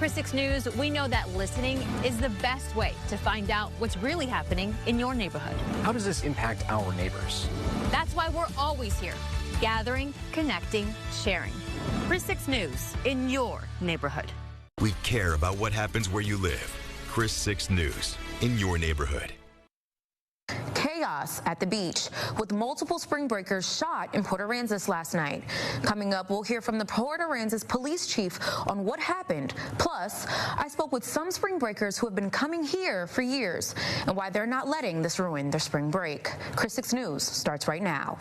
KRIS 6 News, we know that listening is the best way to find out what's really happening in your neighborhood. How does this impact our neighbors? That's why we're always here, gathering, connecting, sharing. KRIS 6 News in your neighborhood. We care about what happens where you live. KRIS 6 News in your neighborhood. Chaos at the beach with multiple spring breakers shot in Port Aransas last night. Coming up, we'll hear from the Port Aransas police chief on what happened. Plus, I spoke with some spring breakers who have been coming here for years and why they're not letting this ruin their spring break. KRIS 6 News starts right now.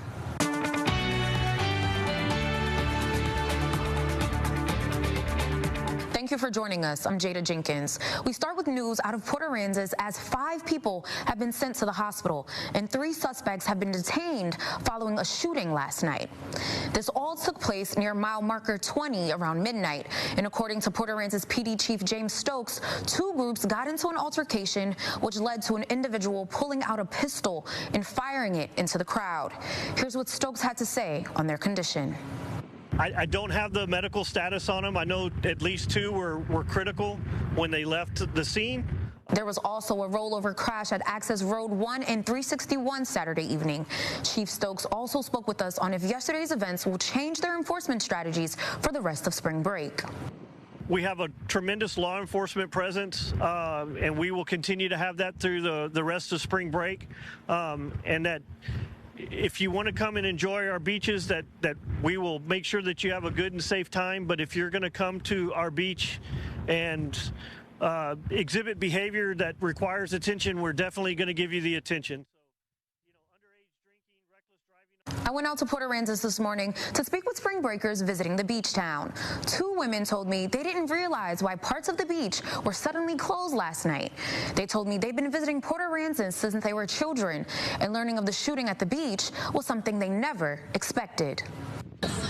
Thank you for joining us. I'm Jeydah Jenkins. We start with news out of Port Aransas as 5 people have been sent to the hospital and 3 suspects have been detained following a shooting last night. This all took place near mile marker 20 around midnight. And according to Port Aransas PD Chief James Stokes, 2 groups got into an altercation which led to an individual pulling out a pistol and firing it into the crowd. Here's what Stokes had to say on their condition. I don't have the medical status on them. I know at least 2 were critical when they left the scene. There was also a rollover crash at Access Road 1 and 361 Saturday evening. Chief Stokes also spoke with us on if yesterday's events will change their enforcement strategies for the rest of spring break. We have a tremendous law enforcement presence, and we will continue to have that through the rest of spring break, and that if you want to come and enjoy our beaches, that we will make sure that you have a good and safe time. But if you're going to come to our beach and exhibit behavior that requires attention, we're definitely going to give you the attention. I went out to Port Aransas this morning to speak with spring breakers visiting the beach town. 2 women told me they didn't realize why parts of the beach were suddenly closed last night. They told me they've been visiting Port Aransas since they were children, and learning of the shooting at the beach was something they never expected.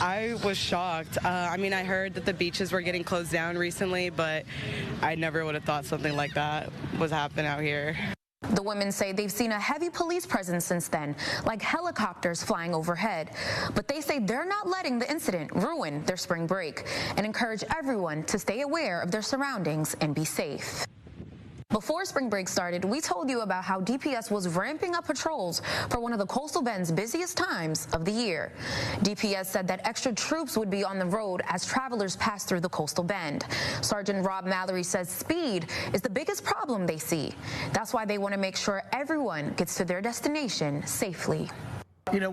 I was shocked. I mean, I heard that the beaches were getting closed down recently, but I never would have thought something like that was happening out here. The women say they've seen a heavy police presence since then, like helicopters flying overhead. But they say they're not letting the incident ruin their spring break and encourage everyone to stay aware of their surroundings and be safe. Before spring break started, we told you about how DPS was ramping up patrols for one of the Coastal Bend's busiest times of the year. DPS said that extra troops would be on the road as travelers pass through the Coastal Bend. Sergeant Rob Mallory says speed is the biggest problem they see. That's why they want to make sure everyone gets to their destination safely. You know,